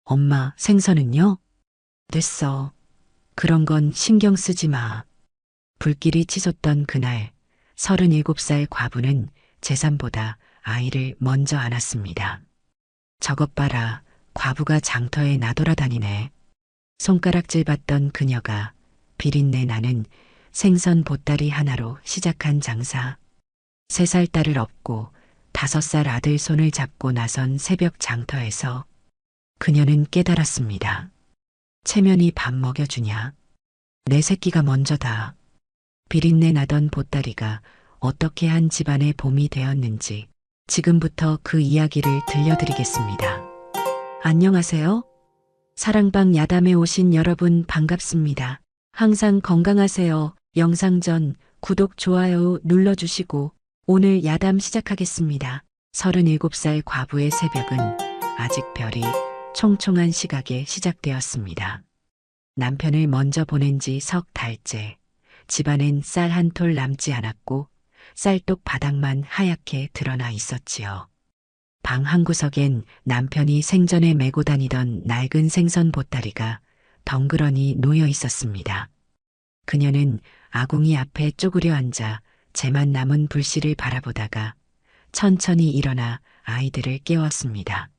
엄마, 생선은요? 됐어. 그런 건 신경 쓰지 마. 불길이 치솟던 그날, 37살 과부는 재산보다 아이를 먼저 안았습니다. 저것 봐라, 과부가 장터에 나돌아다니네. 손가락질 받던 그녀가 비린내 나는 생선 보따리 하나로 시작한 장사. 3살 딸을 업고 5살 아들 손을 잡고 나선 새벽 장터에서 그녀는 깨달았습니다. 체면이 밥 먹여주냐? 내 새끼가 먼저다. 비린내 나던 보따리가 어떻게 한 집안의 봄이 되었는지 지금부터 그 이야기를 들려드리겠습니다. 안녕하세요. 사랑방 야담에 오신 여러분 반갑습니다. 항상 건강하세요. 영상 전 구독, 좋아요 눌러주시고 오늘 야담 시작하겠습니다. 37살 과부의 새벽은 아직 별이 총총한 시각에 시작되었습니다. 남편을 먼저 보낸 지 석 달째. 집안엔 쌀 한 톨 남지 않았고 쌀독 바닥만 하얗게 드러나 있었지요. 방 한구석엔 남편이 생전에 메고 다니던 낡은 생선 보따리가 덩그러니 놓여 있었습니다. 그녀는 아궁이 앞에 쪼그려 앉아 재만 남은 불씨를 바라보다가 천천히 일어나 아이들을 깨웠습니다.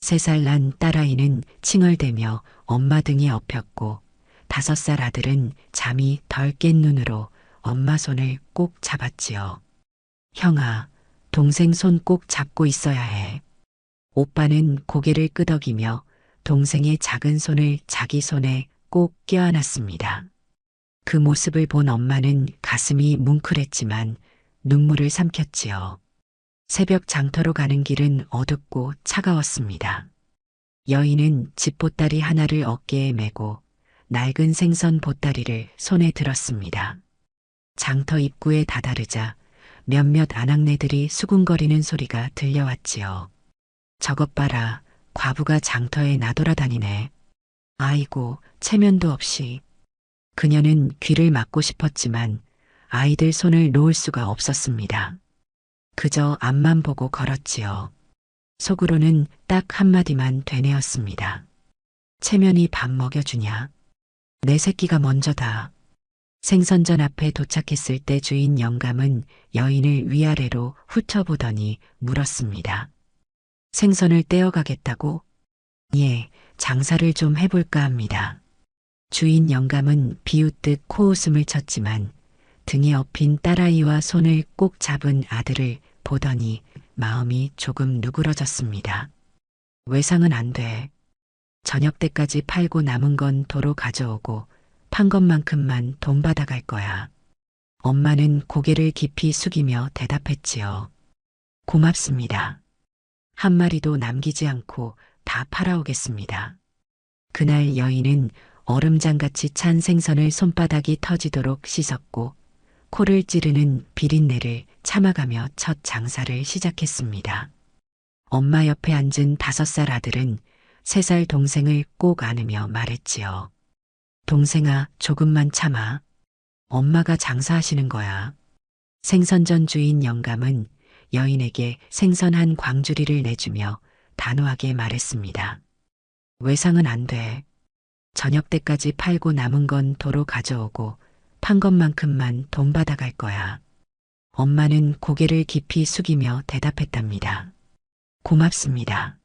3살 난 딸아이는 칭얼대며 엄마 등에 엎였고 5살 아들은 잠이 덜 깬 눈으로 엄마 손을 꼭 잡았지요. 형아, 동생 손 꼭 잡고 있어야 해. 오빠는 고개를 끄덕이며 동생의 작은 손을 자기 손에 꼭 껴안았습니다. 그 모습을 본 엄마는 가슴이 뭉클했지만 눈물을 삼켰지요. 새벽 장터로 가는 길은 어둡고 차가웠습니다. 여인은 집보따리 하나를 어깨에 메고 낡은 생선 보따리를 손에 들었습니다. 장터 입구에 다다르자 몇몇 아낙네들이 수군거리는 소리가 들려왔지요. 저것 봐라, 과부가 장터에 나돌아다니네. 아이고, 체면도 없이. 그녀는 귀를 막고 싶었지만 아이들 손을 놓을 수가 없었습니다. 그저 앞만 보고 걸었지요. 속으로는 딱 한마디만 되뇌었습니다. 체면이 밥 먹여주냐? 내 새끼가 먼저다. 생선전 앞에 도착했을 때 주인 영감은 여인을 위아래로 훑어보더니 물었습니다. 생선을 떼어가겠다고? 예, 장사를 좀 해볼까 합니다. 주인 영감은 비웃듯 코웃음을 쳤지만 등에 업힌 딸아이와 손을 꼭 잡은 아들을 보더니 마음이 조금 누그러졌습니다. 외상은 안 돼. 저녁 때까지 팔고 남은 건 도로 가져오고 판 것만큼만 돈 받아갈 거야. 엄마는 고개를 깊이 숙이며 대답했지요. 고맙습니다. 한 마리도 남기지 않고 다 팔아오겠습니다. 그날 여인은 얼음장같이 찬 생선을 손바닥이 터지도록 씻었고 코를 찌르는 비린내를 참아가며 첫 장사를 시작했습니다. 엄마 옆에 앉은 5살 아들은 3살 동생을 꼭 안으며 말했지요. 동생아, 조금만 참아. 엄마가 장사하시는 거야. 생선전 주인 영감은 여인에게 생선 한 광주리를 내주며 단호하게 말했습니다. 외상은 안 돼. 저녁 때까지 팔고 남은 건 도로 가져오고 판 것만큼만 돈 받아갈 거야. 엄마는 고개를 깊이 숙이며 대답했답니다. 고맙습니다.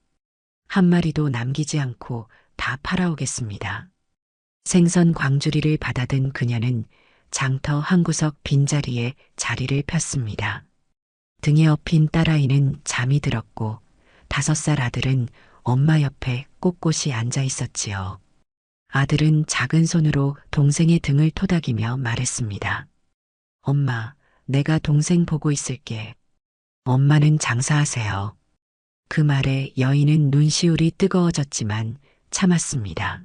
한 마리도 남기지 않고 다 팔아오겠습니다. 생선 광주리를 받아든 그녀는 장터 한 구석 빈자리에 자리를 폈습니다. 등에 업힌 딸아이는 잠이 들었고 5살 아들은 엄마 옆에 꼿꼿이 앉아 있었지요. 아들은 작은 손으로 동생의 등을 토닥이며 말했습니다. 엄마, 내가 동생 보고 있을게. 엄마는 장사하세요. 그 말에 여인은 눈시울이 뜨거워졌지만 참았습니다.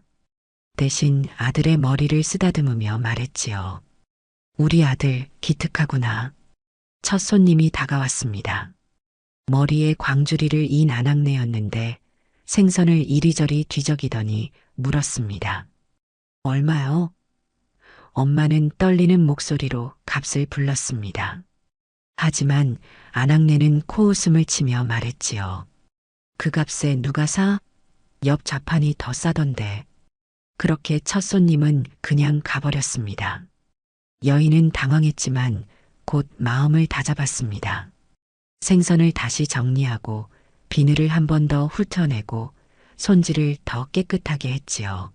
대신 아들의 머리를 쓰다듬으며 말했지요. 우리 아들 기특하구나. 첫 손님이 다가왔습니다. 머리에 광주리를 인 아낙네였는데 생선을 이리저리 뒤적이더니 물었습니다. 얼마요? 엄마는 떨리는 목소리로 값을 불렀습니다. 하지만 아낙네는 코웃음을 치며 말했지요. 그 값에 누가 사? 옆 좌판이 더 싸던데. 그렇게 첫 손님은 그냥 가버렸습니다. 여인은 당황했지만 곧 마음을 다잡았습니다. 생선을 다시 정리하고 비늘을 한 번 더 훑어내고 손질을 더 깨끗하게 했지요.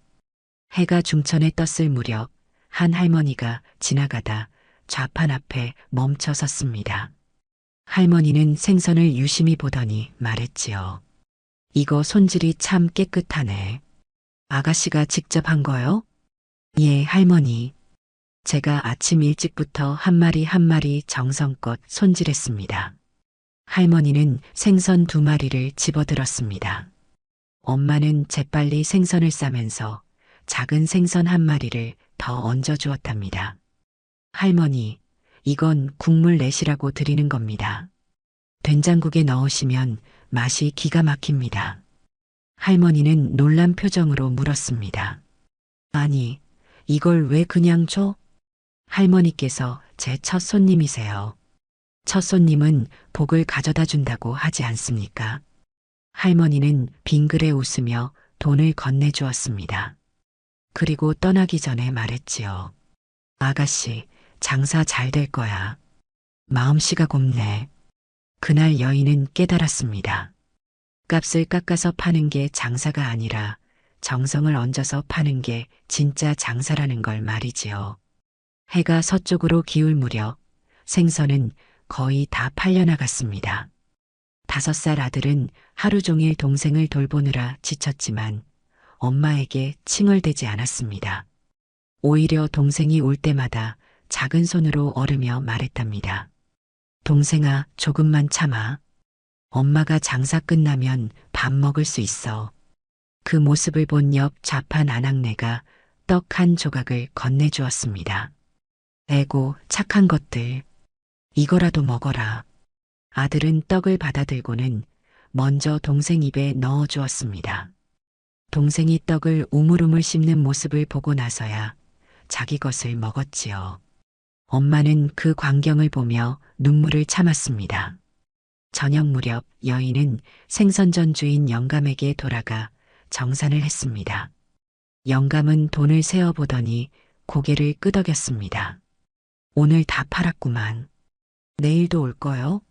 해가 중천에 떴을 무렵 한 할머니가 지나가다 좌판 앞에 멈춰 섰습니다. 할머니는 생선을 유심히 보더니 말했지요. 이거 손질이 참 깨끗하네. 아가씨가 직접 한 거요? 예, 할머니. 제가 아침 일찍부터 한 마리 한 마리 정성껏 손질했습니다. 할머니는 생선 2마리를 집어들었습니다. 엄마는 재빨리 생선을 싸면서 작은 생선 1마리를 더 얹어 주었답니다. 할머니, 이건 국물 내시라고 드리는 겁니다. 된장국에 넣으시면 맛이 기가 막힙니다. 할머니는 놀란 표정으로 물었습니다. 아니, 이걸 왜 그냥 줘? 할머니께서 제 첫 손님이세요. 첫 손님은 복을 가져다 준다고 하지 않습니까? 할머니는 빙그레 웃으며 돈을 건네주었습니다. 그리고 떠나기 전에 말했지요. 아가씨, 장사 잘 될 거야. 마음씨가 곱네. 그날 여인은 깨달았습니다. 값을 깎아서 파는 게 장사가 아니라 정성을 얹어서 파는 게 진짜 장사라는 걸 말이지요. 해가 서쪽으로 기울 무렵 생선은 거의 다 팔려나갔습니다. 5살 아들은 하루 종일 동생을 돌보느라 지쳤지만 엄마에게 칭얼대지 않았습니다. 오히려 동생이 올 때마다 작은 손으로 어르며 말했답니다. 동생아, 조금만 참아. 엄마가 장사 끝나면 밥 먹을 수 있어. 그 모습을 본 옆 좌판 아낙네가 떡 한 조각을 건네주었습니다. 에고, 착한 것들. 이거라도 먹어라. 아들은 떡을 받아들고는 먼저 동생 입에 넣어 주었습니다. 동생이 떡을 우물우물 씹는 모습을 보고 나서야 자기 것을 먹었지요. 엄마는 그 광경을 보며 눈물을 참았습니다. 저녁 무렵 여인은 생선전 주인 영감에게 돌아가 정산을 했습니다. 영감은 돈을 세어보더니 고개를 끄덕였습니다. 오늘 다 팔았구만. 내일도 올 거요?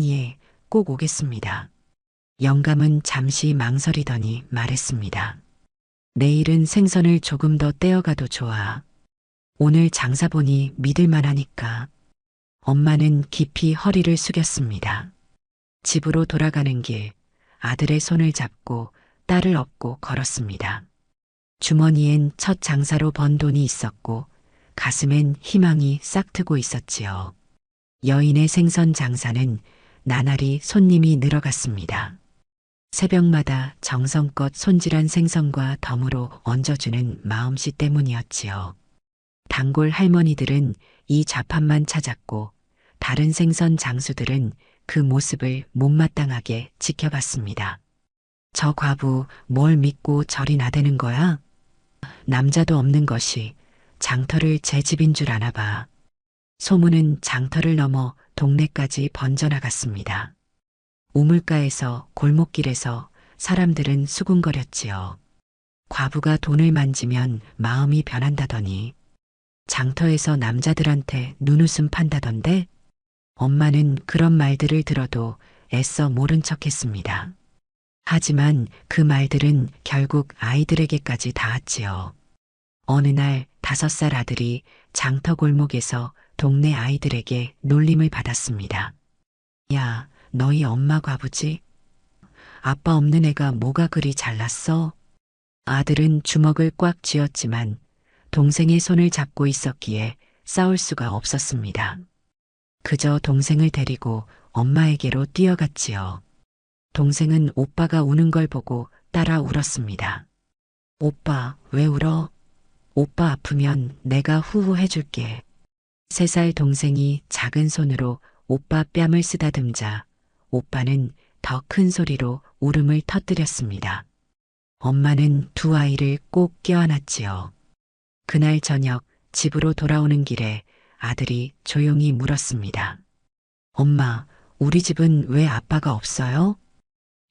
예, 꼭 오겠습니다. 영감은 잠시 망설이더니 말했습니다. 내일은 생선을 조금 더 떼어가도 좋아. 오늘 장사 보니 믿을만하니까. 엄마는 깊이 허리를 숙였습니다. 집으로 돌아가는 길 아들의 손을 잡고 딸을 업고 걸었습니다. 주머니엔 첫 장사로 번 돈이 있었고 가슴엔 희망이 싹트고 있었지요. 여인의 생선 장사는 나날이 손님이 늘어갔습니다. 새벽마다 정성껏 손질한 생선과 덤으로 얹어주는 마음씨 때문이었지요. 단골 할머니들은 이 좌판만 찾았고 다른 생선 장수들은 그 모습을 못마땅하게 지켜봤습니다. 저 과부 뭘 믿고 저리 나대는 거야? 남자도 없는 것이 장터를 제 집인 줄 아나 봐. 소문은 장터를 넘어 동네까지 번져나갔습니다. 우물가에서 골목길에서 사람들은 수군거렸지요. 과부가 돈을 만지면 마음이 변한다더니 장터에서 남자들한테 눈웃음 판다던데 엄마는 그런 말들을 들어도 애써 모른 척했습니다. 하지만 그 말들은 결국 아이들에게까지 닿았지요. 어느 날 5살 아들이 장터 골목에서 동네 아이들에게 놀림을 받았습니다. 야, 너희 엄마 과부지? 아빠 없는 애가 뭐가 그리 잘났어? 아들은 주먹을 꽉 쥐었지만 동생의 손을 잡고 있었기에 싸울 수가 없었습니다. 그저 동생을 데리고 엄마에게로 뛰어갔지요. 동생은 오빠가 우는 걸 보고 따라 울었습니다. 오빠, 왜 울어? 오빠 아프면 내가 후후해줄게. 3살 동생이 작은 손으로 오빠 뺨을 쓰다듬자 오빠는 더 큰 소리로 울음을 터뜨렸습니다. 엄마는 2 아이를 꼭 껴안았지요. 그날 저녁 집으로 돌아오는 길에 아들이 조용히 물었습니다. 엄마, 우리 집은 왜 아빠가 없어요?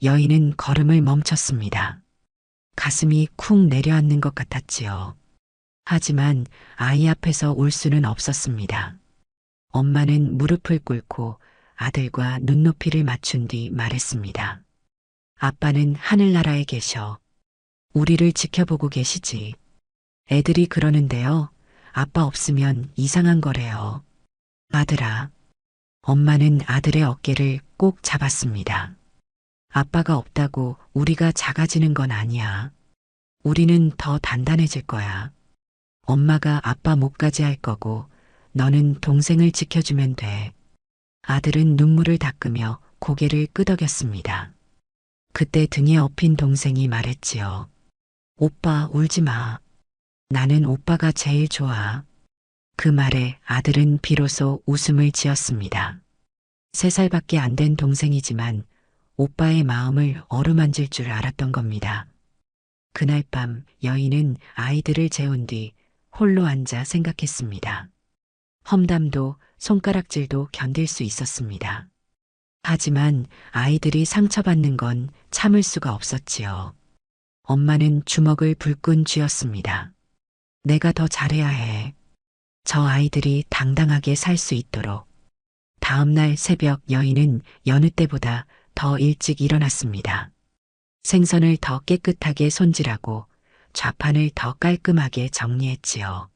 여인은 걸음을 멈췄습니다. 가슴이 쿵 내려앉는 것 같았지요. 하지만 아이 앞에서 울 수는 없었습니다. 엄마는 무릎을 꿇고 아들과 눈높이를 맞춘 뒤 말했습니다. 아빠는 하늘나라에 계셔. 우리를 지켜보고 계시지. 애들이 그러는데요. 아빠 없으면 이상한 거래요. 아들아. 엄마는 아들의 어깨를 꼭 잡았습니다. 아빠가 없다고 우리가 작아지는 건 아니야. 우리는 더 단단해질 거야. 엄마가 아빠 목까지 할 거고 너는 동생을 지켜주면 돼. 아들은 눈물을 닦으며 고개를 끄덕였습니다. 그때 등에 업힌 동생이 말했지요. 오빠 울지 마. 나는 오빠가 제일 좋아. 그 말에 아들은 비로소 웃음을 지었습니다. 3살밖에 안 된 동생이지만 오빠의 마음을 어루만질 줄 알았던 겁니다. 그날 밤 여인은 아이들을 재운 뒤 홀로 앉아 생각했습니다. 험담도 손가락질도 견딜 수 있었습니다. 하지만 아이들이 상처받는 건 참을 수가 없었지요. 엄마는 주먹을 불끈 쥐었습니다. 내가 더 잘해야 해. 저 아이들이 당당하게 살 수 있도록. 다음 날 새벽 여인은 여느 때보다 더 일찍 일어났습니다. 생선을 더 깨끗하게 손질하고 좌판을 더 깔끔하게 정리했지요.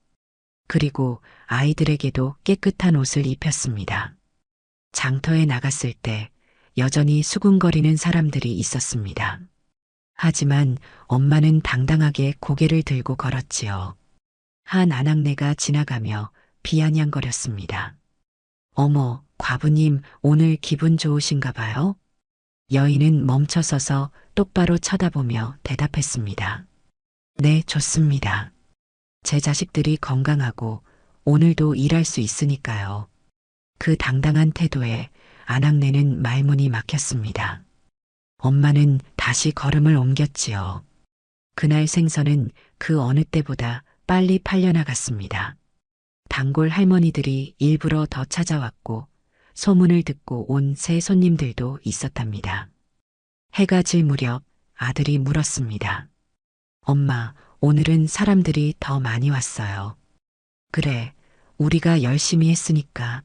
그리고 아이들에게도 깨끗한 옷을 입혔습니다. 장터에 나갔을 때 여전히 수군거리는 사람들이 있었습니다. 하지만 엄마는 당당하게 고개를 들고 걸었지요. 한 아낙네가 지나가며 비아냥거렸습니다. 어머, 과부님 오늘 기분 좋으신가 봐요? 여인은 멈춰서서 똑바로 쳐다보며 대답했습니다. 네, 좋습니다. 제 자식들이 건강하고 오늘도 일할 수 있으니까요. 그 당당한 태도에 아낙네는 말문이 막혔습니다. 엄마는 다시 걸음을 옮겼지요. 그날 생선은 그 어느 때보다 빨리 팔려나갔습니다. 단골 할머니들이 일부러 더 찾아왔고 소문을 듣고 온 새 손님들도 있었답니다. 해가 질 무렵 아들이 물었습니다. 엄마, 오늘은 사람들이 더 많이 왔어요. 그래, 우리가 열심히 했으니까.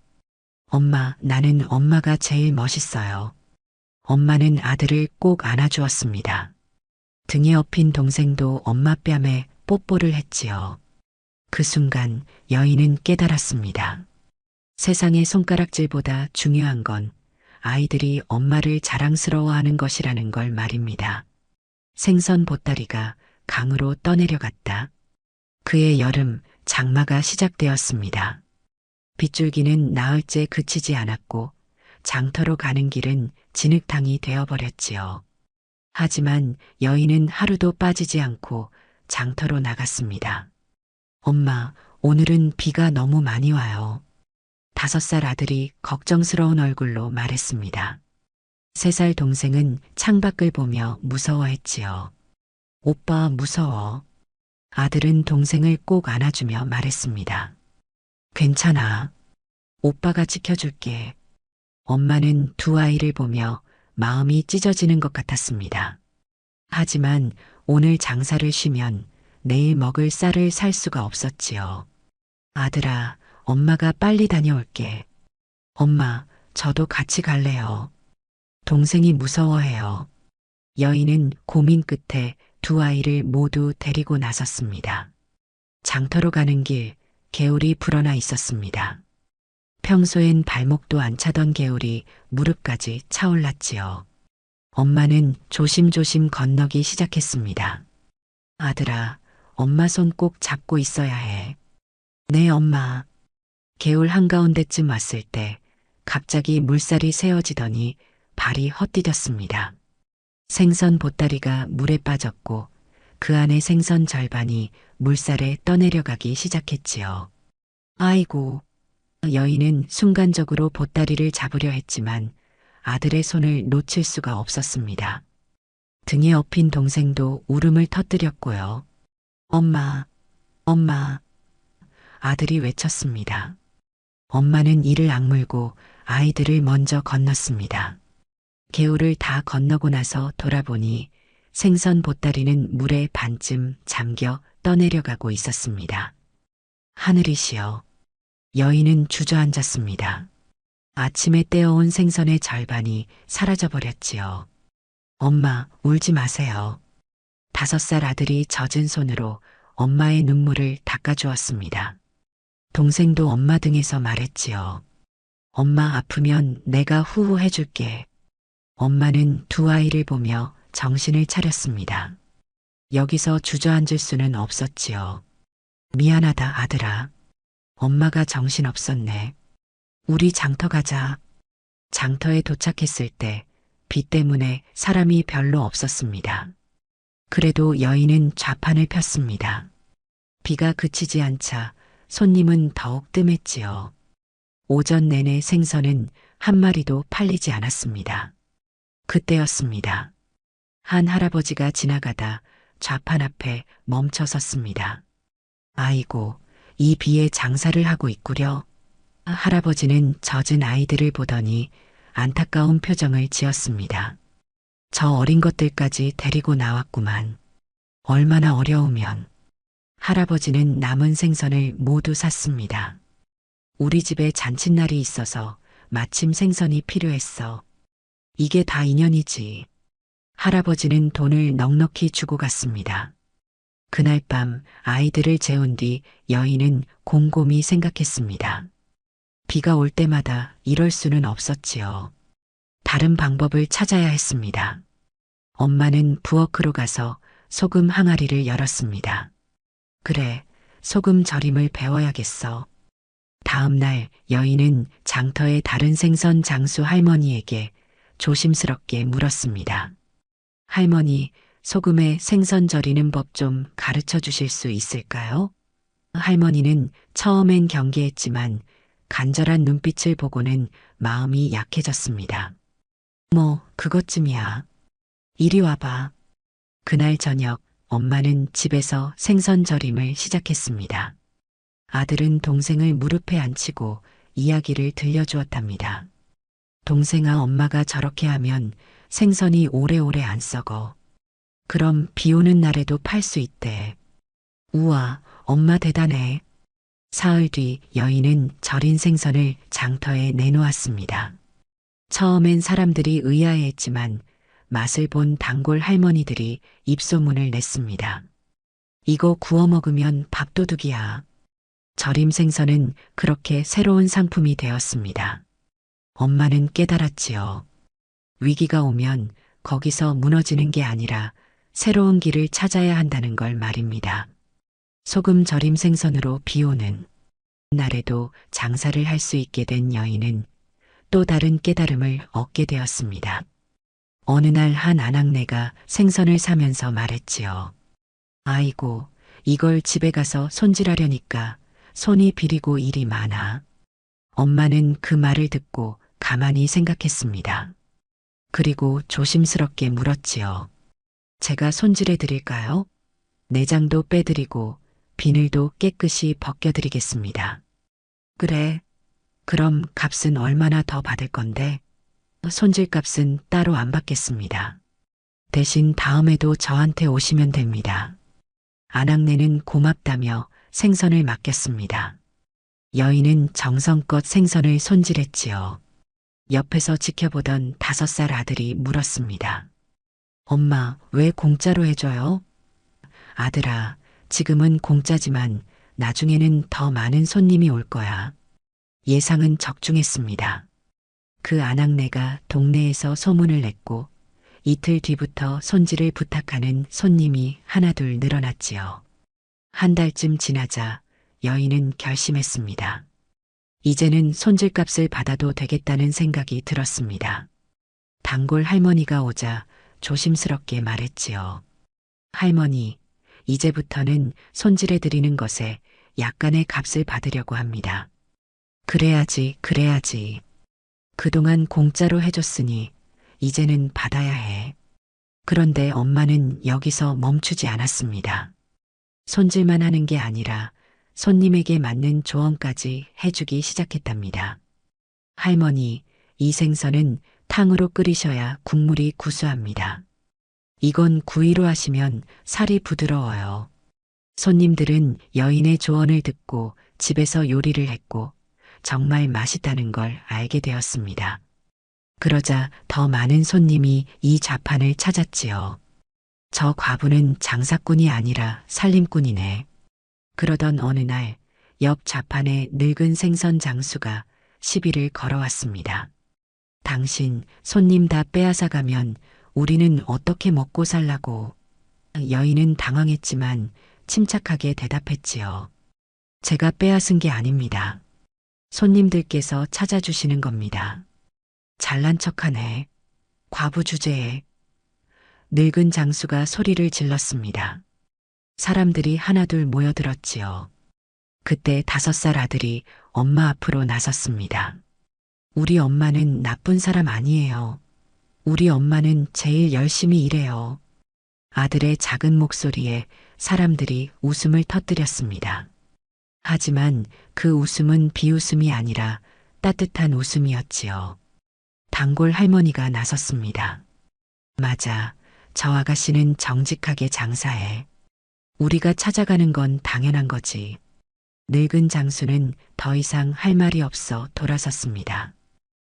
엄마, 나는 엄마가 제일 멋있어요. 엄마는 아들을 꼭 안아주었습니다. 등에 업힌 동생도 엄마 뺨에 뽀뽀를 했지요. 그 순간 여인은 깨달았습니다. 세상의 손가락질보다 중요한 건 아이들이 엄마를 자랑스러워하는 것이라는 걸 말입니다. 생선 보따리가 강으로 떠내려갔다. 그의 여름 장마가 시작되었습니다. 빗줄기는 나흘째 그치지 않았고 장터로 가는 길은 진흙탕이 되어버렸지요. 하지만 여인은 하루도 빠지지 않고 장터로 나갔습니다. 엄마, 오늘은 비가 너무 많이 와요. 5살 아들이 걱정스러운 얼굴로 말했습니다. 3살 동생은 창밖을 보며 무서워했지요. 오빠 무서워. 아들은 동생을 꼭 안아주며 말했습니다. 괜찮아. 오빠가 지켜줄게. 엄마는 두 아이를 보며 마음이 찢어지는 것 같았습니다. 하지만 오늘 장사를 쉬면 내일 먹을 쌀을 살 수가 없었지요. 아들아, 엄마가 빨리 다녀올게. 엄마, 저도 같이 갈래요. 동생이 무서워해요. 여인은 고민 끝에 두 아이를 모두 데리고 나섰습니다. 장터로 가는 길, 개울이 불어나 있었습니다. 평소엔 발목도 안 차던 개울이 무릎까지 차올랐지요. 엄마는 조심조심 건너기 시작했습니다. 아들아, 엄마 손 꼭 잡고 있어야 해. 네, 엄마. 개울 한가운데쯤 왔을 때 갑자기 물살이 세어지더니 발이 헛디뎠습니다. 생선 보따리가 물에 빠졌고 그 안에 생선 절반이 물살에 떠내려가기 시작했지요. 아이고. 여인은 순간적으로 보따리를 잡으려 했지만 아들의 손을 놓칠 수가 없었습니다. 등에 업힌 동생도 울음을 터뜨렸고요. 엄마, 엄마. 아들이 외쳤습니다. 엄마는 이를 악물고 아이들을 먼저 건넜습니다. 개울을 다 건너고 나서 돌아보니 생선 보따리는 물에 반쯤 잠겨 떠내려가고 있었습니다. 하늘이시여. 여인은 주저앉았습니다. 아침에 떼어온 생선의 절반이 사라져버렸지요. 엄마, 울지 마세요. 5살 아들이 젖은 손으로 엄마의 눈물을 닦아주었습니다. 동생도 엄마 등에서 말했지요. 엄마 아프면 내가 후후해줄게. 엄마는 두 아이를 보며 정신을 차렸습니다. 여기서 주저앉을 수는 없었지요. 미안하다, 아들아. 엄마가 정신없었네. 우리 장터 가자. 장터에 도착했을 때 비 때문에 사람이 별로 없었습니다. 그래도 여인은 좌판을 폈습니다. 비가 그치지 않자 손님은 더욱 뜸했지요. 오전 내내 생선은 한 마리도 팔리지 않았습니다. 그때였습니다. 한 할아버지가 지나가다 좌판 앞에 멈춰 섰습니다. 아이고, 이 비에 장사를 하고 있구려. 할아버지는 젖은 아이들을 보더니 안타까운 표정을 지었습니다. 저 어린 것들까지 데리고 나왔구만. 얼마나 어려우면. 할아버지는 남은 생선을 모두 샀습니다. 우리 집에 잔칫날이 있어서 마침 생선이 필요했어. 이게 다 인연이지. 할아버지는 돈을 넉넉히 주고 갔습니다. 그날 밤 아이들을 재운 뒤 여인은 곰곰이 생각했습니다. 비가 올 때마다 이럴 수는 없었지요. 다른 방법을 찾아야 했습니다. 엄마는 부엌으로 가서 소금 항아리를 열었습니다. 그래, 소금 절임을 배워야겠어. 다음 날 여인은 장터의 다른 생선 장수 할머니에게 조심스럽게 물었습니다. 할머니, 소금에 생선 절이는 법 좀 가르쳐 주실 수 있을까요? 할머니는 처음엔 경계했지만 간절한 눈빛을 보고는 마음이 약해졌습니다. 뭐, 그것쯤이야. 이리 와봐. 그날 저녁 엄마는 집에서 생선 절임을 시작했습니다. 아들은 동생을 무릎에 앉히고 이야기를 들려주었답니다. 동생아, 엄마가 저렇게 하면 생선이 오래오래 안 썩어. 그럼 비 오는 날에도 팔 수 있대. 우와, 엄마 대단해. 사흘 뒤 여인은 절인 생선을 장터에 내놓았습니다. 처음엔 사람들이 의아해했지만 맛을 본 단골 할머니들이 입소문을 냈습니다. 이거 구워 먹으면 밥도둑이야. 절임 생선은 그렇게 새로운 상품이 되었습니다. 엄마는 깨달았지요. 위기가 오면 거기서 무너지는 게 아니라 새로운 길을 찾아야 한다는 걸 말입니다. 소금 절임 생선으로 비 오는 날에도 장사를 할 수 있게 된 여인은 또 다른 깨달음을 얻게 되었습니다. 어느 날 한 아낙네가 생선을 사면서 말했지요. 아이고, 이걸 집에 가서 손질하려니까 손이 비리고 일이 많아. 엄마는 그 말을 듣고 가만히 생각했습니다. 그리고 조심스럽게 물었지요. 제가 손질해 드릴까요? 내장도 빼드리고 비늘도 깨끗이 벗겨드리겠습니다. 그래. 그럼 값은 얼마나 더 받을 건데? 손질값은 따로 안 받겠습니다. 대신 다음에도 저한테 오시면 됩니다. 아낙네는 고맙다며 생선을 맡겼습니다. 여인은 정성껏 생선을 손질했지요. 옆에서 지켜보던 5살 아들이 물었습니다. 엄마, 왜 공짜로 해줘요? 아들아, 지금은 공짜지만 나중에는 더 많은 손님이 올 거야. 예상은 적중했습니다. 그 아낙네가 동네에서 소문을 냈고 이틀 뒤부터 손질을 부탁하는 손님이 하나둘 늘어났지요. 한 달쯤 지나자 여인은 결심했습니다. 이제는 손질값을 받아도 되겠다는 생각이 들었습니다. 단골 할머니가 오자 조심스럽게 말했지요. 할머니, 이제부터는 손질해 드리는 것에 약간의 값을 받으려고 합니다. 그래야지, 그래야지. 그동안 공짜로 해줬으니 이제는 받아야 해. 그런데 엄마는 여기서 멈추지 않았습니다. 손질만 하는 게 아니라 손님에게 맞는 조언까지 해주기 시작했답니다. 할머니, 이 생선은 탕으로 끓이셔야 국물이 구수합니다. 이건 구이로 하시면 살이 부드러워요. 손님들은 여인의 조언을 듣고 집에서 요리를 했고 정말 맛있다는 걸 알게 되었습니다. 그러자 더 많은 손님이 이 좌판을 찾았지요. 저 과부는 장사꾼이 아니라 살림꾼이네. 그러던 어느 날 옆 좌판에 늙은 생선 장수가 시비를 걸어왔습니다. 당신 손님 다 빼앗아 가면 우리는 어떻게 먹고 살라고. 여인은 당황했지만 침착하게 대답했지요. 제가 빼앗은 게 아닙니다. 손님들께서 찾아주시는 겁니다. 잘난 척하네. 과부 주제에. 늙은 장수가 소리를 질렀습니다. 사람들이 하나둘 모여들었지요. 그때 5살 아들이 엄마 앞으로 나섰습니다. 우리 엄마는 나쁜 사람 아니에요. 우리 엄마는 제일 열심히 일해요. 아들의 작은 목소리에 사람들이 웃음을 터뜨렸습니다. 하지만 그 웃음은 비웃음이 아니라 따뜻한 웃음이었지요. 단골 할머니가 나섰습니다. 맞아, 저 아가씨는 정직하게 장사해. 우리가 찾아가는 건 당연한 거지. 늙은 장수는 더 이상 할 말이 없어 돌아섰습니다.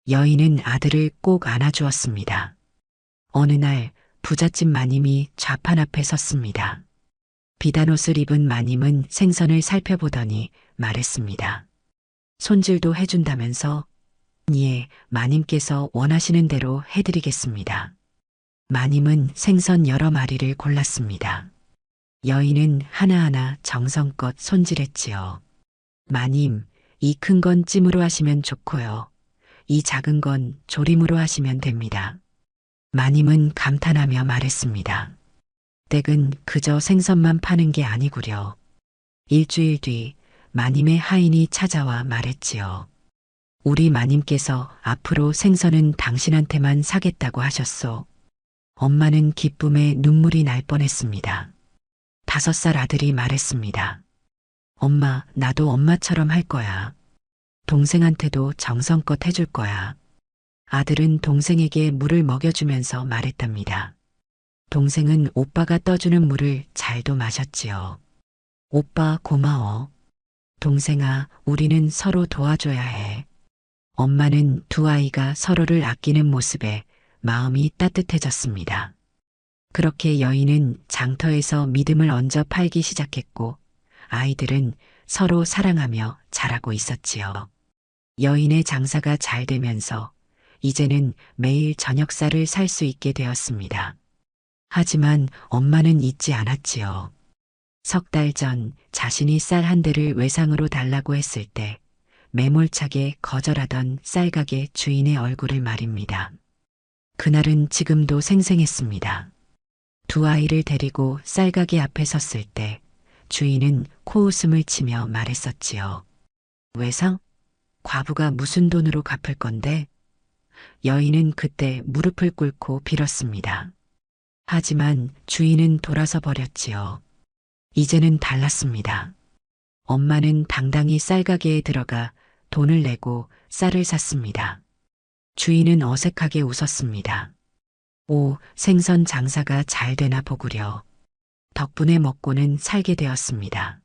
여인은 아들을 꼭 안아주었습니다. 어느 날 부잣집 마님이 좌판 앞에 섰습니다. 비단 옷을 입은 마님은 생선을 살펴보더니 말했습니다. 손질도 해준다면서? 예, 마님께서 원하시는 대로 해드리겠습니다. 마님은 생선 여러 마리를 골랐습니다. 여인은 하나하나 정성껏 손질했지요. 마님, 이 큰 건 찜으로 하시면 좋고요. 이 작은 건 조림으로 하시면 됩니다. 마님은 감탄하며 말했습니다. 댁은 그저 생선만 파는 게 아니구려. 일주일 뒤 마님의 하인이 찾아와 말했지요. 우리 마님께서 앞으로 생선은 당신한테만 사겠다고 하셨소. 엄마는 기쁨에 눈물이 날 뻔했습니다. 5살 아들이 말했습니다. 엄마, 나도 엄마처럼 할 거야. 동생한테도 정성껏 해줄 거야. 아들은 동생에게 물을 먹여주면서 말했답니다. 동생은 오빠가 떠주는 물을 잘도 마셨지요. 오빠 고마워. 동생아, 우리는 서로 도와줘야 해. 엄마는 두 아이가 서로를 아끼는 모습에 마음이 따뜻해졌습니다. 그렇게 여인은 장터에서 믿음을 얹어 팔기 시작했고 아이들은 서로 사랑하며 자라고 있었지요. 여인의 장사가 잘 되면서 이제는 매일 저녁쌀을 살 수 있게 되었습니다. 하지만 엄마는 잊지 않았지요. 3달 전 자신이 쌀 한 대를 외상으로 달라고 했을 때 매몰차게 거절하던 쌀가게 주인의 얼굴을 말입니다. 그날은 지금도 생생했습니다. 두 아이를 데리고 쌀가게 앞에 섰을 때 주인은 코웃음을 치며 말했었지요. 외상? 과부가 무슨 돈으로 갚을 건데? 여인은 그때 무릎을 꿇고 빌었습니다. 하지만 주인은 돌아서 버렸지요. 이제는 달랐습니다. 엄마는 당당히 쌀가게에 들어가 돈을 내고 쌀을 샀습니다. 주인은 어색하게 웃었습니다. 오, 생선 장사가 잘 되나 보구려. 덕분에 먹고는 살게 되었습니다.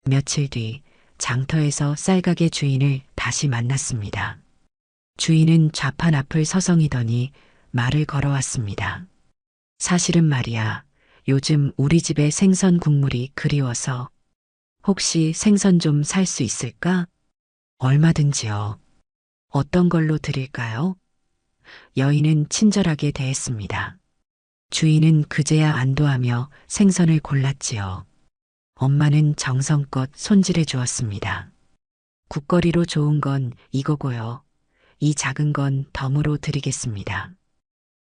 며칠 뒤 장터에서 쌀가게 주인을 다시 만났습니다. 주인은 좌판 앞을 서성이더니 말을 걸어왔습니다. 사실은 말이야, 요즘 우리 집에 생선 국물이 그리워서 혹시 생선 좀 살 수 있을까? 얼마든지요. 어떤 걸로 드릴까요? 여인은 친절하게 대했습니다. 주인은 그제야 안도하며 생선을 골랐지요. 엄마는 정성껏 손질해 주었습니다. 국거리로 좋은 건 이거고요. 이 작은 건 덤으로 드리겠습니다.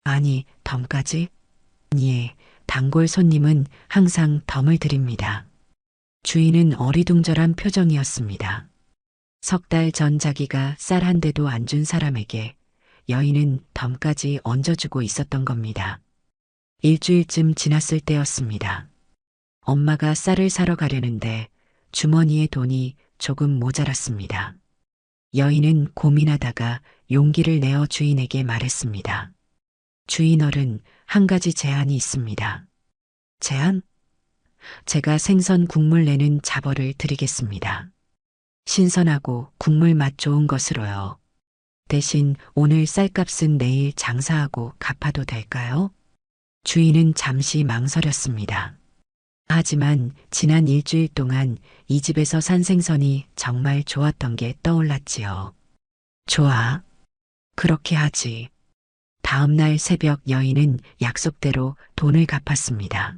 아니, 덤까지? 예, 단골 손님은 항상 덤을 드립니다. 주인은 어리둥절한 표정이었습니다. 3달 전 자기가 쌀 한 대도 안 준 사람에게 여인은 덤까지 얹어주고 있었던 겁니다. 일주일쯤 지났을 때였습니다. 엄마가 쌀을 사러 가려는데 주머니에 돈이 조금 모자랐습니다. 여인은 고민하다가 용기를 내어 주인에게 말했습니다. 주인어른, 한 가지 제안이 있습니다. 제안? 제가 생선 국물 내는 잡어를 드리겠습니다. 신선하고 국물 맛 좋은 것으로요. 대신 오늘 쌀값은 내일 장사하고 갚아도 될까요? 주인은 잠시 망설였습니다. 하지만 지난 일주일 동안 이 집에서 산 생선이 정말 좋았던 게 떠올랐지요. 좋아. 그렇게 하지. 다음 날 새벽 여인은 약속대로 돈을 갚았습니다.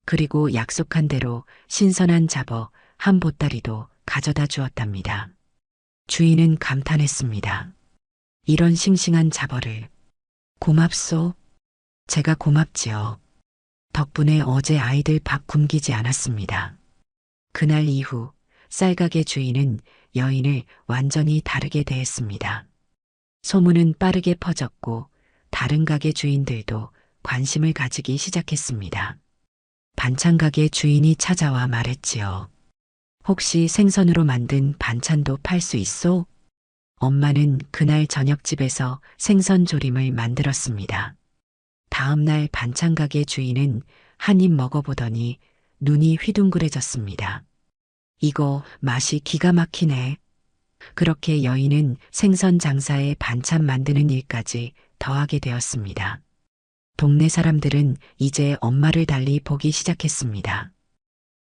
그리고 약속한 대로 신선한 잡어 한 보따리도 가져다 주었답니다. 주인은 감탄했습니다. 이런 싱싱한 잡어를. 고맙소. 제가 고맙지요. 덕분에 어제 아이들 밥 굶기지 않았습니다. 그날 이후 쌀가게 주인은 여인을 완전히 다르게 대했습니다. 소문은 빠르게 퍼졌고 다른 가게 주인들도 관심을 가지기 시작했습니다. 반찬 가게 주인이 찾아와 말했지요. 혹시 생선으로 만든 반찬도 팔 수 있소? 엄마는 그날 저녁집에서 생선 조림을 만들었습니다. 다음 날 반찬 가게 주인은 한 입 먹어보더니 눈이 휘둥그레졌습니다. 이거 맛이 기가 막히네. 그렇게 여인은 생선 장사에 반찬 만드는 일까지 더하게 되었습니다. 동네 사람들은 이제 엄마를 달리 보기 시작했습니다.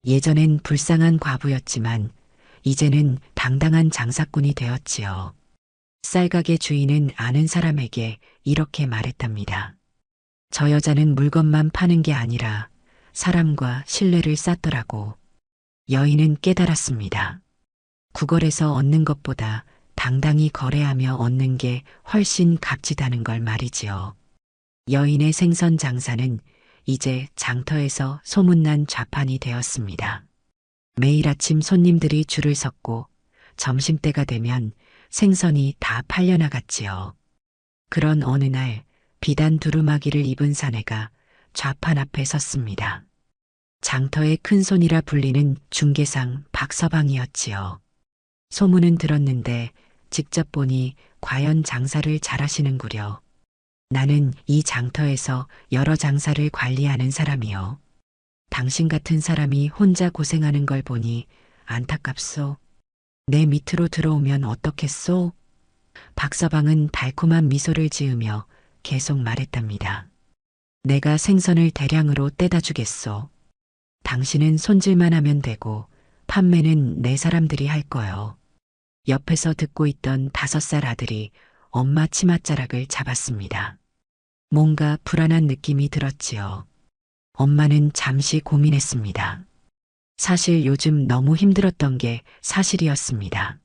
예전엔 불쌍한 과부였지만 이제는 당당한 장사꾼이 되었지요. 쌀가게 주인은 아는 사람에게 이렇게 말했답니다. 저 여자는 물건만 파는 게 아니라 사람과 신뢰를 쌓더라고. 여인은 깨달았습니다. 구걸에서 얻는 것보다 당당히 거래하며 얻는 게 훨씬 값지다는 걸 말이지요. 여인의 생선 장사는 이제 장터에서 소문난 좌판이 되었습니다. 매일 아침 손님들이 줄을 섰고 점심때가 되면 생선이 다 팔려나갔지요. 그런 어느 날 비단 두루마기를 입은 사내가 좌판 앞에 섰습니다. 장터의 큰손이라 불리는 중개상 박서방이었지요. 소문은 들었는데 직접 보니 과연 장사를 잘하시는구려. 나는 이 장터에서 여러 장사를 관리하는 사람이요. 당신 같은 사람이 혼자 고생하는 걸 보니 안타깝소. 내 밑으로 들어오면 어떻겠소? 박서방은 달콤한 미소를 지으며 계속 말했답니다. 내가 생선을 대량으로 떼다 주겠소. 당신은 손질만 하면 되고 판매는 내 사람들이 할 거요. 옆에서 듣고 있던 5살 아들이 엄마 치맛자락을 잡았습니다. 뭔가 불안한 느낌이 들었지요. 엄마는 잠시 고민했습니다. 사실 요즘 너무 힘들었던 게 사실이었습니다.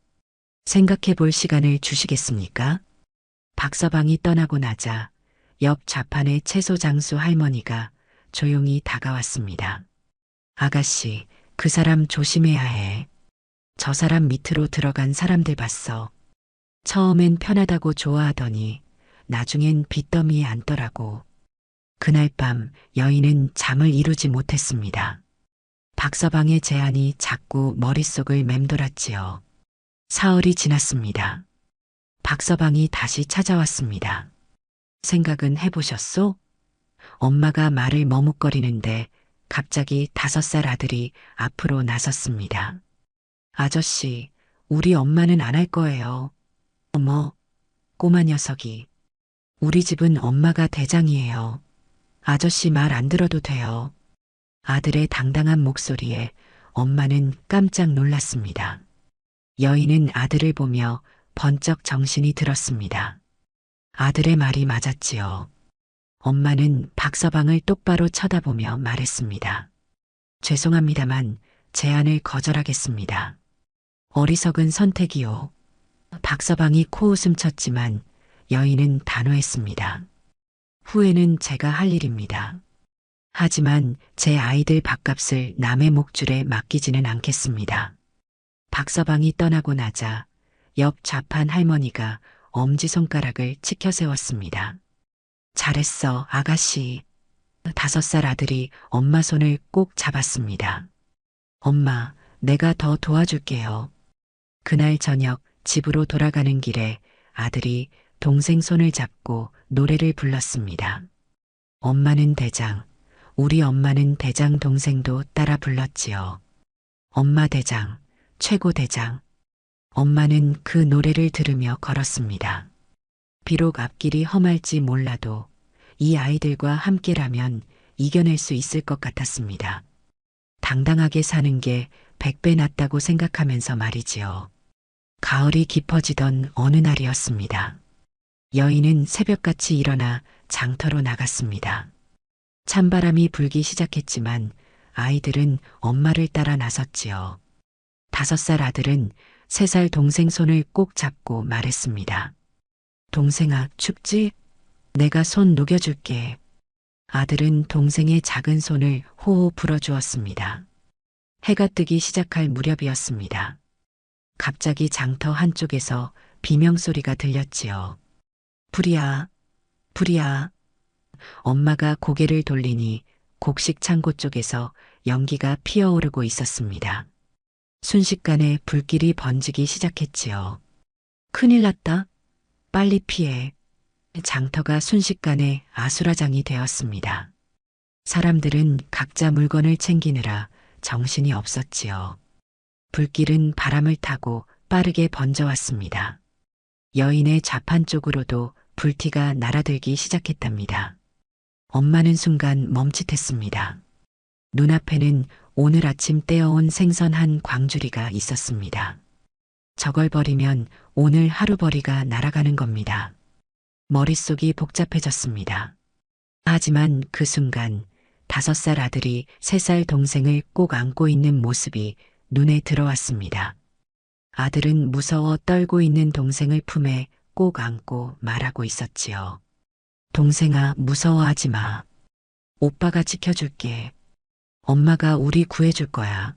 생각해 볼 시간을 주시겠습니까? 박서방이 떠나고 나자 옆 좌판의 채소 장수 할머니가 조용히 다가왔습니다. 아가씨, 그 사람 조심해야 해. 저 사람 밑으로 들어간 사람들 봤어. 처음엔 편하다고 좋아하더니 나중엔 빚더미에 앉더라고. 그날 밤 여인은 잠을 이루지 못했습니다. 박서방의 제안이 자꾸 머릿속을 맴돌았지요. 사흘이 지났습니다. 박서방이 다시 찾아왔습니다. 생각은 해보셨소? 엄마가 말을 머뭇거리는데 갑자기 5살 아들이 앞으로 나섰습니다. 아저씨, 우리 엄마는 안 할 거예요. 어머, 꼬마 녀석이. 우리 집은 엄마가 대장이에요. 아저씨 말 안 들어도 돼요. 아들의 당당한 목소리에 엄마는 깜짝 놀랐습니다. 여인은 아들을 보며 번쩍 정신이 들었습니다. 아들의 말이 맞았지요. 엄마는 박서방을 똑바로 쳐다보며 말했습니다. 죄송합니다만 제안을 거절하겠습니다. 어리석은 선택이요. 박서방이 코웃음 쳤지만 여인은 단호했습니다. 후회는 제가 할 일입니다. 하지만 제 아이들 밥값을 남의 목줄에 맡기지는 않겠습니다. 박서방이 떠나고 나자 옆 좌판 할머니가 엄지손가락을 치켜 세웠습니다. 잘했어, 아가씨. 5살 아들이 엄마 손을 꼭 잡았습니다. 엄마, 내가 더 도와줄게요. 그날 저녁 집으로 돌아가는 길에 아들이 동생 손을 잡고 노래를 불렀습니다. 엄마는 대장, 우리 엄마는 대장 동생도 따라 불렀지요. 엄마 대장, 최고 대장. 엄마는 그 노래를 들으며 걸었습니다. 비록 앞길이 험할지 몰라도 이 아이들과 함께라면 이겨낼 수 있을 것 같았습니다. 당당하게 사는 게 100배 낫다고 생각하면서 말이지요. 가을이 깊어지던 어느 날이었습니다. 여인은 새벽같이 일어나 장터로 나갔습니다. 찬바람이 불기 시작했지만 아이들은 엄마를 따라 나섰지요. 5살 아들은 3살 동생 손을 꼭 잡고 말했습니다. 동생아, 춥지? 내가 손 녹여줄게. 아들은 동생의 작은 손을 호호 불어주었습니다. 해가 뜨기 시작할 무렵이었습니다. 갑자기 장터 한쪽에서 비명소리가 들렸지요. 불이야, 불이야. 엄마가 고개를 돌리니 곡식 창고 쪽에서 연기가 피어오르고 있었습니다. 순식간에 불길이 번지기 시작했지요. 큰일 났다. 빨리 피해. 장터가 순식간에 아수라장이 되었습니다. 사람들은 각자 물건을 챙기느라 정신이 없었지요. 불길은 바람을 타고 빠르게 번져왔습니다. 여인의 좌판 쪽으로도 불티가 날아들기 시작했답니다. 엄마는 순간 멈칫했습니다. 눈앞에는 오늘 아침 떼어온 생선 한 광주리가 있었습니다. 저걸 버리면 오늘 하루벌이가 날아가는 겁니다. 머릿속이 복잡해졌습니다. 하지만 그 순간 5살 아들이 3살 동생을 꼭 안고 있는 모습이 눈에 들어왔습니다. 아들은 무서워 떨고 있는 동생을 품에 꼭 안고 말하고 있었지요. 동생아, 무서워하지 마. 오빠가 지켜줄게. 엄마가 우리 구해줄 거야.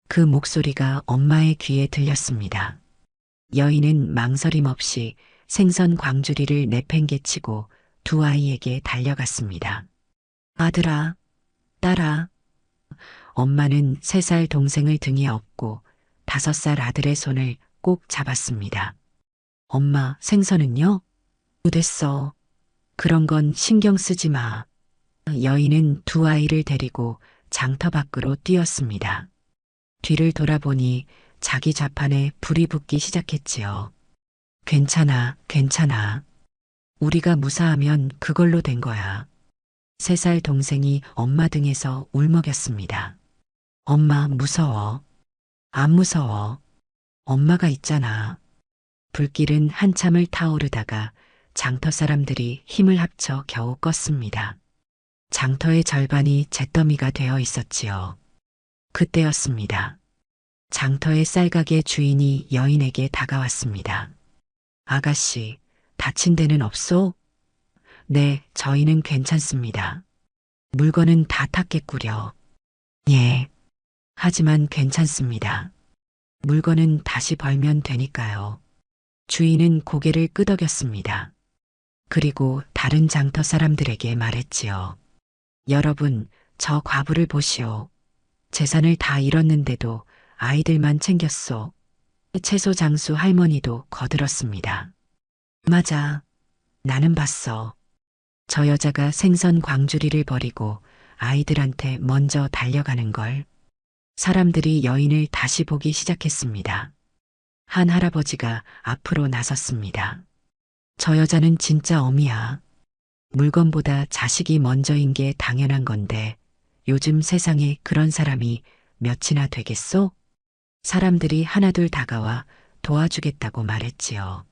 그 목소리가 엄마의 귀에 들렸습니다. 여인은 망설임 없이 생선 광주리를 내팽개치고 2 아이에게 달려갔습니다. 아들아, 딸아. 엄마는 3살 동생을 등에 업고 5살 아들의 손을 꼭 잡았습니다. 엄마, 생선은요? 됐어. 그런 건 신경 쓰지 마. 여인은 2 아이를 데리고 장터 밖으로 뛰었습니다. 뒤를 돌아보니 자기 좌판에 불이 붙기 시작했지요. 괜찮아, 괜찮아. 우리가 무사하면 그걸로 된 거야. 3살 동생이 엄마 등에서 울먹였습니다. 엄마, 무서워. 안 무서워. 엄마가 있잖아. 불길은 한참을 타오르다가 장터 사람들이 힘을 합쳐 겨우 껐습니다. 장터의 절반이 잿더미가 되어 있었지요. 그때였습니다. 장터의 쌀가게 주인이 여인에게 다가왔습니다. 아가씨, 다친 데는 없소? 네, 저희는 괜찮습니다. 물건은 다 탔겠구려. 예. 하지만 괜찮습니다. 물건은 다시 벌면 되니까요. 주인은 고개를 끄덕였습니다. 그리고 다른 장터 사람들에게 말했지요. 여러분, 저 과부를 보시오. 재산을 다 잃었는데도 아이들만 챙겼소. 채소 장수 할머니도 거들었습니다. 맞아. 나는 봤어. 저 여자가 생선 광주리를 버리고 아이들한테 먼저 달려가는 걸. 사람들이 여인을 다시 보기 시작했습니다. 한 할아버지가 앞으로 나섰습니다. 저 여자는 진짜 어미야. 물건보다 자식이 먼저인 게 당연한 건데 요즘 세상에 그런 사람이 몇이나 되겠소? 사람들이 하나둘 다가와 도와주겠다고 말했지요.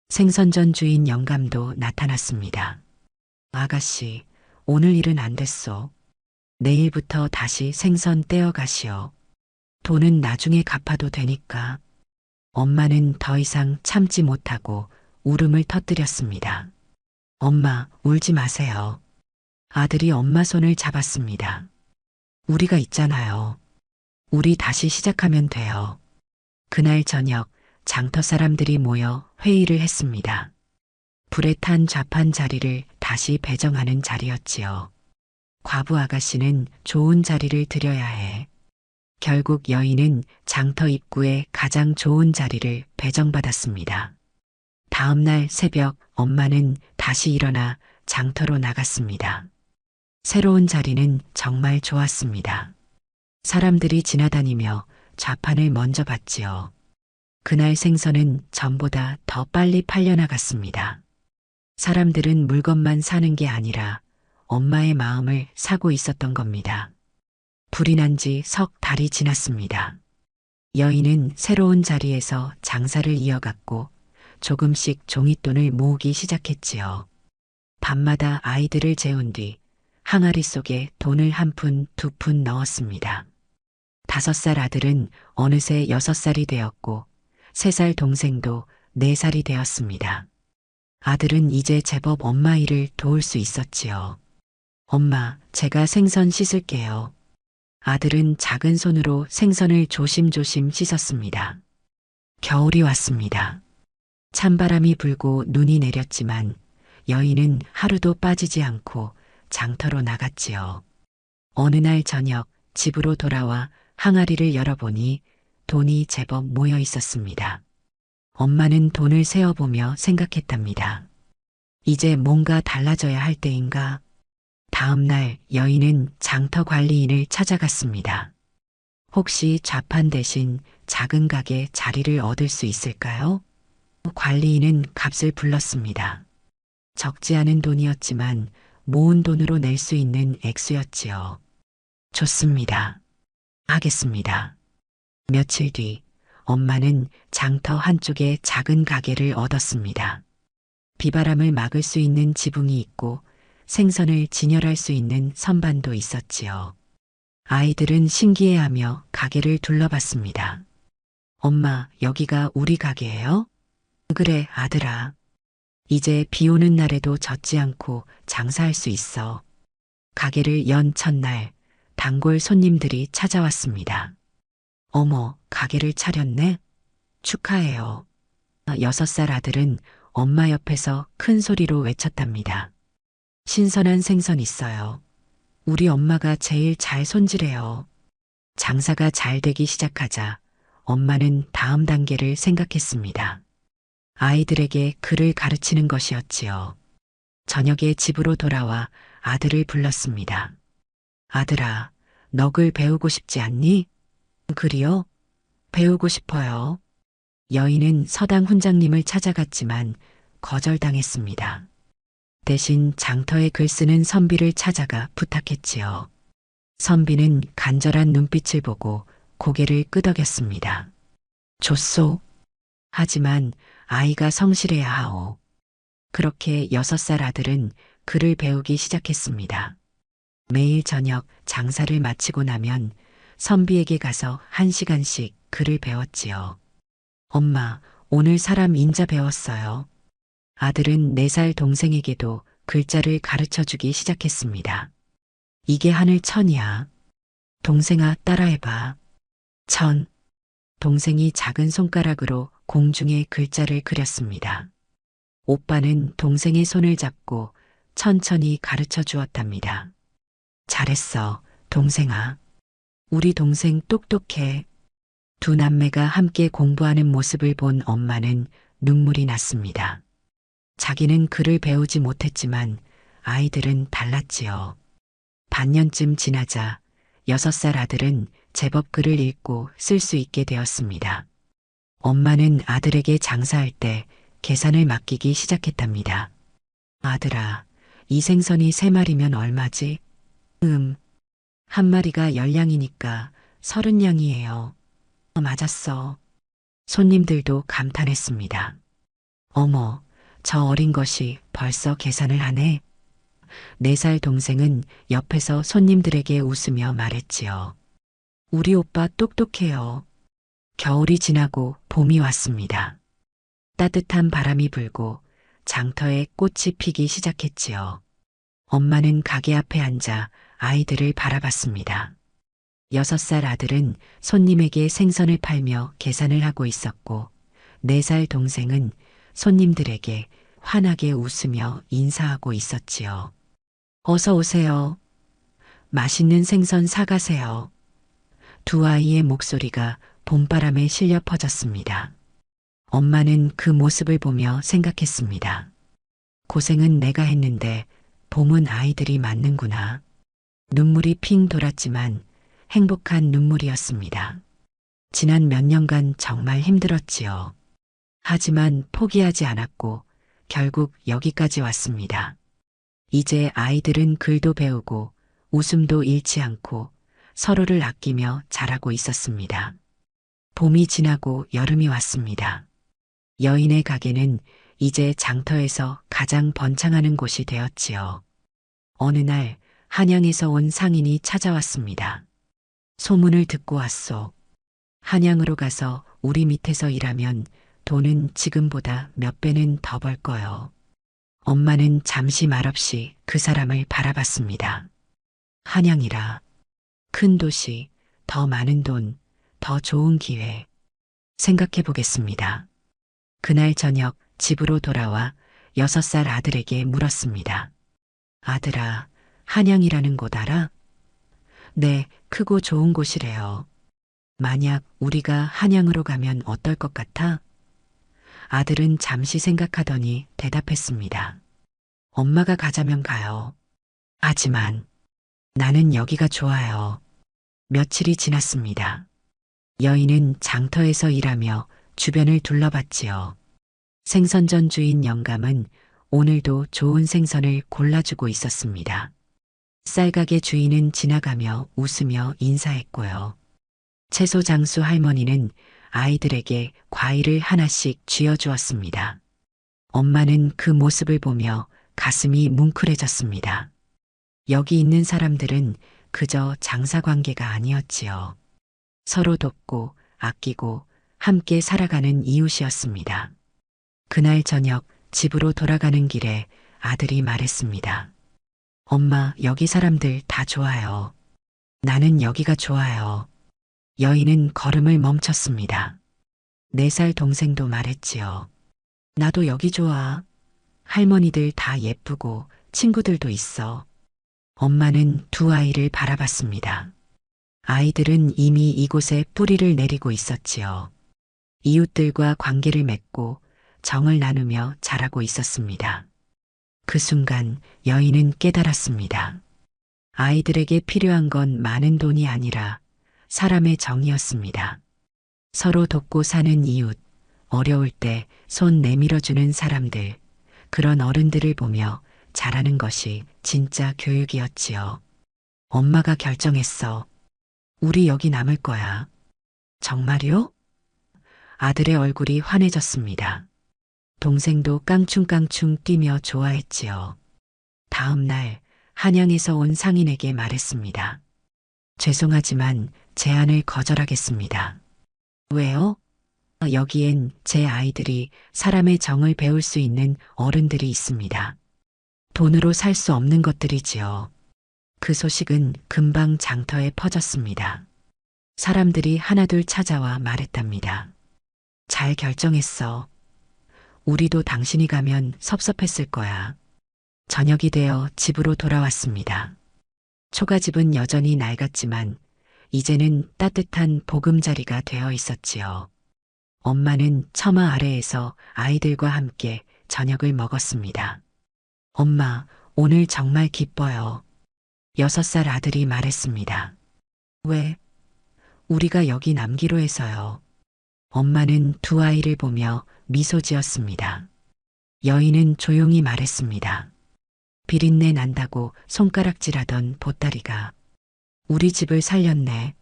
생선전 주인 영감도 나타났습니다. 아가씨, 오늘 일은 안 됐소. 내일부터 다시 생선 떼어 가시오. 돈은 나중에 갚아도 되니까. 엄마는 더 이상 참지 못하고 울음을 터뜨렸습니다. 엄마, 울지 마세요. 아들이 엄마 손을 잡았습니다. 우리가 있잖아요. 우리 다시 시작하면 돼요. 그날 저녁 장터 사람들이 모여 회의를 했습니다. 불에 탄 좌판 자리를 다시 배정하는 자리였지요. 과부 아가씨는 좋은 자리를 드려야 해. 결국 여인은 장터 입구에 가장 좋은 자리를 배정받았습니다. 다음 날 새벽 엄마는 다시 일어나 장터로 나갔습니다. 새로운 자리는 정말 좋았습니다. 사람들이 지나다니며 좌판을 먼저 봤지요. 그날 생선은 전보다 더 빨리 팔려나갔습니다. 사람들은 물건만 사는 게 아니라 엄마의 마음을 사고 있었던 겁니다. 불이 난 지 석 달이 지났습니다. 여인은 새로운 자리에서 장사를 이어갔고 조금씩 종잇돈을 모으기 시작했지요. 밤마다 아이들을 재운 뒤 항아리 속에 돈을 한 푼, 두 푼 넣었습니다. 5살 아들은 어느새 6살이 되었고 3살 동생도 4살이 되었습니다. 아들은 이제 제법 엄마 일을 도울 수 있었지요. 엄마, 제가 생선 씻을게요. 아들은 작은 손으로 생선을 조심조심 씻었습니다. 겨울이 왔습니다. 찬바람이 불고 눈이 내렸지만 여인은 하루도 빠지지 않고 장터로 나갔지요. 어느 날 저녁 집으로 돌아와 항아리를 열어보니 돈이 제법 모여 있었습니다. 엄마는 돈을 세어보며 생각했답니다. 이제 뭔가 달라져야 할 때인가? 다음 날 여인은 장터 관리인을 찾아갔습니다. 혹시 좌판 대신 작은 가게 자리를 얻을 수 있을까요? 관리인은 값을 불렀습니다. 적지 않은 돈이었지만 모은 돈으로 낼 수 있는 액수였지요. 좋습니다. 하겠습니다. 며칠 뒤 엄마는 장터 한쪽에 작은 가게를 얻었습니다. 비바람을 막을 수 있는 지붕이 있고 생선을 진열할 수 있는 선반도 있었지요. 아이들은 신기해하며 가게를 둘러봤습니다. 엄마, 여기가 우리 가게예요? 그래, 아들아. 이제 비 오는 날에도 젖지 않고 장사할 수 있어. 가게를 연 첫날 단골 손님들이 찾아왔습니다. 어머, 가게를 차렸네? 축하해요. 6살 아들은 엄마 옆에서 큰 소리로 외쳤답니다. 신선한 생선 있어요. 우리 엄마가 제일 잘 손질해요. 장사가 잘 되기 시작하자 엄마는 다음 단계를 생각했습니다. 아이들에게 글을 가르치는 것이었지요. 저녁에 집으로 돌아와 아들을 불렀습니다. 아들아, 너 글 배우고 싶지 않니? 글이요? 배우고 싶어요. 여인은 서당 훈장님을 찾아갔지만 거절당했습니다. 대신 장터에 글 쓰는 선비를 찾아가 부탁했지요. 선비는 간절한 눈빛을 보고 고개를 끄덕였습니다. 좋소. 하지만 아이가 성실해야 하오. 그렇게 6살 아들은 글을 배우기 시작했습니다. 매일 저녁 장사를 마치고 나면 선비에게 가서 1시간씩 글을 배웠지요. 엄마, 오늘 사람 인자 배웠어요. 아들은 4살 동생에게도 글자를 가르쳐 주기 시작했습니다. 이게 하늘 천이야. 동생아, 따라해봐. 천. 동생이 작은 손가락으로 공중에 글자를 그렸습니다. 오빠는 동생의 손을 잡고 천천히 가르쳐 주었답니다. 잘했어, 동생아. 우리 동생 똑똑해. 두 남매가 함께 공부하는 모습을 본 엄마는 눈물이 났습니다. 자기는 글을 배우지 못했지만 아이들은 달랐지요. 반년쯤 지나자 6살 아들은 제법 글을 읽고 쓸 수 있게 되었습니다. 엄마는 아들에게 장사할 때 계산을 맡기기 시작했답니다. 아들아, 이 생선이 3마리면 얼마지? 한 마리가 10냥이니까 30냥이에요. 맞았어. 손님들도 감탄했습니다. 어머, 저 어린 것이 벌써 계산을 하네. 4살 동생은 옆에서 손님들에게 웃으며 말했지요. 우리 오빠 똑똑해요. 겨울이 지나고 봄이 왔습니다. 따뜻한 바람이 불고 장터에 꽃이 피기 시작했지요. 엄마는 가게 앞에 앉아 아이들을 바라봤습니다. 6살 아들은 손님에게 생선을 팔며 계산을 하고 있었고 4살 동생은 손님들에게 환하게 웃으며 인사하고 있었지요. 어서 오세요. 맛있는 생선 사가세요. 두 아이의 목소리가 봄바람에 실려 퍼졌습니다. 엄마는 그 모습을 보며 생각했습니다. 고생은 내가 했는데 봄은 아이들이 맞는구나. 눈물이 핑 돌았지만 행복한 눈물이었습니다. 지난 몇 년간 정말 힘들었지요. 하지만 포기하지 않았고 결국 여기까지 왔습니다. 이제 아이들은 글도 배우고 웃음도 잃지 않고 서로를 아끼며 자라고 있었습니다. 봄이 지나고 여름이 왔습니다. 여인의 가게는 이제 장터에서 가장 번창하는 곳이 되었지요. 어느 날 한양에서 온 상인이 찾아왔습니다. 소문을 듣고 왔소. 한양으로 가서 우리 밑에서 일하면 돈은 지금보다 몇 배는 더 벌 거요. 엄마는 잠시 말없이 그 사람을 바라봤습니다. 한양이라. 큰 도시, 더 많은 돈, 더 좋은 기회. 생각해 보겠습니다. 그날 저녁 집으로 돌아와 6살 아들에게 물었습니다. 아들아, 한양이라는 곳 알아? 네, 크고 좋은 곳이래요. 만약 우리가 한양으로 가면 어떨 것 같아? 아들은 잠시 생각하더니 대답했습니다. 엄마가 가자면 가요. 하지만 나는 여기가 좋아요. 며칠이 지났습니다. 여인은 장터에서 일하며 주변을 둘러봤지요. 생선전 주인 영감은 오늘도 좋은 생선을 골라주고 있었습니다. 쌀가게 주인은 지나가며 웃으며 인사했고요. 채소 장수 할머니는 아이들에게 과일을 하나씩 쥐어주었습니다. 엄마는 그 모습을 보며 가슴이 뭉클해졌습니다. 여기 있는 사람들은 그저 장사 관계가 아니었지요. 서로 돕고 아끼고 함께 살아가는 이웃이었습니다. 그날 저녁 집으로 돌아가는 길에 아들이 말했습니다. 엄마, 여기 사람들 다 좋아요. 나는 여기가 좋아요. 여인은 걸음을 멈췄습니다. 4살 동생도 말했지요. 나도 여기 좋아. 할머니들 다 예쁘고 친구들도 있어. 엄마는 두 아이를 바라봤습니다. 아이들은 이미 이곳에 뿌리를 내리고 있었지요. 이웃들과 관계를 맺고 정을 나누며 자라고 있었습니다. 그 순간 여인은 깨달았습니다. 아이들에게 필요한 건 많은 돈이 아니라 사람의 정이었습니다. 서로 돕고 사는 이웃, 어려울 때 손 내밀어주는 사람들, 그런 어른들을 보며 자라는 것이 진짜 교육이었지요. 엄마가 결정했어. 우리 여기 남을 거야. 정말요? 아들의 얼굴이 환해졌습니다. 동생도 깡충깡충 뛰며 좋아했지요. 다음 날 한양에서 온 상인에게 말했습니다. 죄송하지만 제안을 거절하겠습니다. 왜요? 여기엔 제 아이들이 사람의 정을 배울 수 있는 어른들이 있습니다. 돈으로 살 수 없는 것들이지요. 그 소식은 금방 장터에 퍼졌습니다. 사람들이 하나둘 찾아와 말했답니다. 잘 결정했어. 우리도 당신이 가면 섭섭했을 거야. 저녁이 되어 집으로 돌아왔습니다. 초가집은 여전히 낡았지만 이제는 따뜻한 보금자리가 되어 있었지요. 엄마는 처마 아래에서 아이들과 함께 저녁을 먹었습니다. 엄마, 오늘 정말 기뻐요. 6살 아들이 말했습니다. 왜? 우리가 여기 남기로 해서요. 엄마는 두 아이를 보며 미소 지었습니다. 여인은 조용히 말했습니다. 비린내 난다고 손가락질하던 보따리가 우리 집을 살렸네.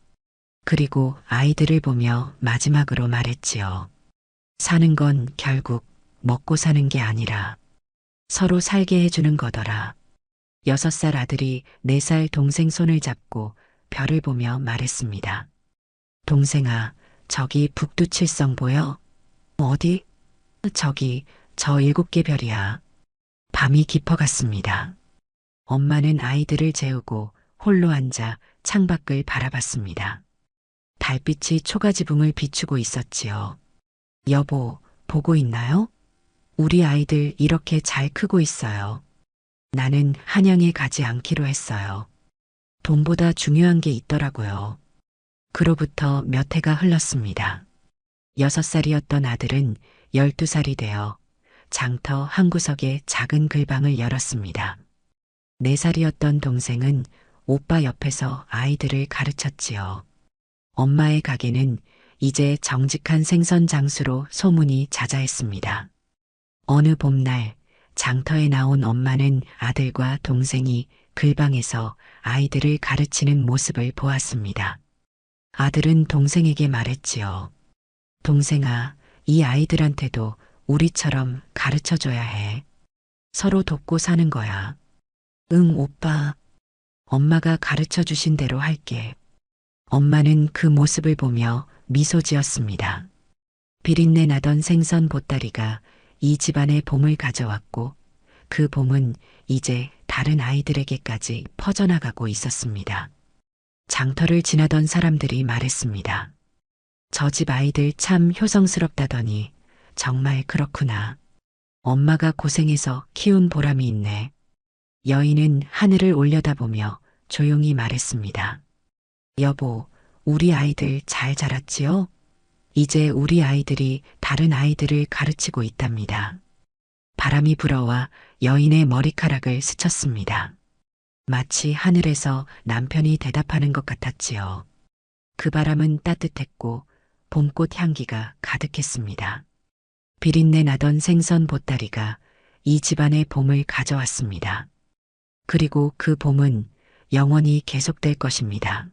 그리고 아이들을 보며 마지막으로 말했지요. 사는 건 결국 먹고 사는 게 아니라 서로 살게 해주는 거더라. 6살 아들이 4살 동생 손을 잡고 별을 보며 말했습니다. 동생아, 저기 북두칠성 보여? 어디? 저기, 저 7개 별이야. 밤이 깊어갔습니다. 엄마는 아이들을 재우고 홀로 앉아 창밖을 바라봤습니다. 달빛이 초가지붕을 비추고 있었지요. 여보, 보고 있나요? 우리 아이들 이렇게 잘 크고 있어요. 나는 한양에 가지 않기로 했어요. 돈보다 중요한 게 있더라고요. 그로부터 몇 해가 흘렀습니다. 6살이었던 아들은 12살이 되어 장터 한 구석에 작은 글방을 열었습니다. 4살이었던 동생은 오빠 옆에서 아이들을 가르쳤지요. 엄마의 가게는 이제 정직한 생선 장수로 소문이 자자했습니다. 어느 봄날 장터에 나온 엄마는 아들과 동생이 글방에서 아이들을 가르치는 모습을 보았습니다. 아들은 동생에게 말했지요. 동생아, 이 아이들한테도 우리처럼 가르쳐줘야 해. 서로 돕고 사는 거야. 응, 오빠. 엄마가 가르쳐 주신 대로 할게. 엄마는 그 모습을 보며 미소 지었습니다. 비린내 나던 생선 보따리가 이 집안의 봄을 가져왔고 그 봄은 이제 다른 아이들에게까지 퍼져나가고 있었습니다. 장터를 지나던 사람들이 말했습니다. 저 집 아이들 참 효성스럽다더니 정말 그렇구나. 엄마가 고생해서 키운 보람이 있네. 여인은 하늘을 올려다보며 조용히 말했습니다. 여보, 우리 아이들 잘 자랐지요? 이제 우리 아이들이 다른 아이들을 가르치고 있답니다. 바람이 불어와 여인의 머리카락을 스쳤습니다. 마치 하늘에서 남편이 대답하는 것 같았지요. 그 바람은 따뜻했고 봄꽃 향기가 가득했습니다. 비린내 나던 생선 보따리가 이 집안의 봄을 가져왔습니다. 그리고 그 봄은 영원히 계속될 것입니다.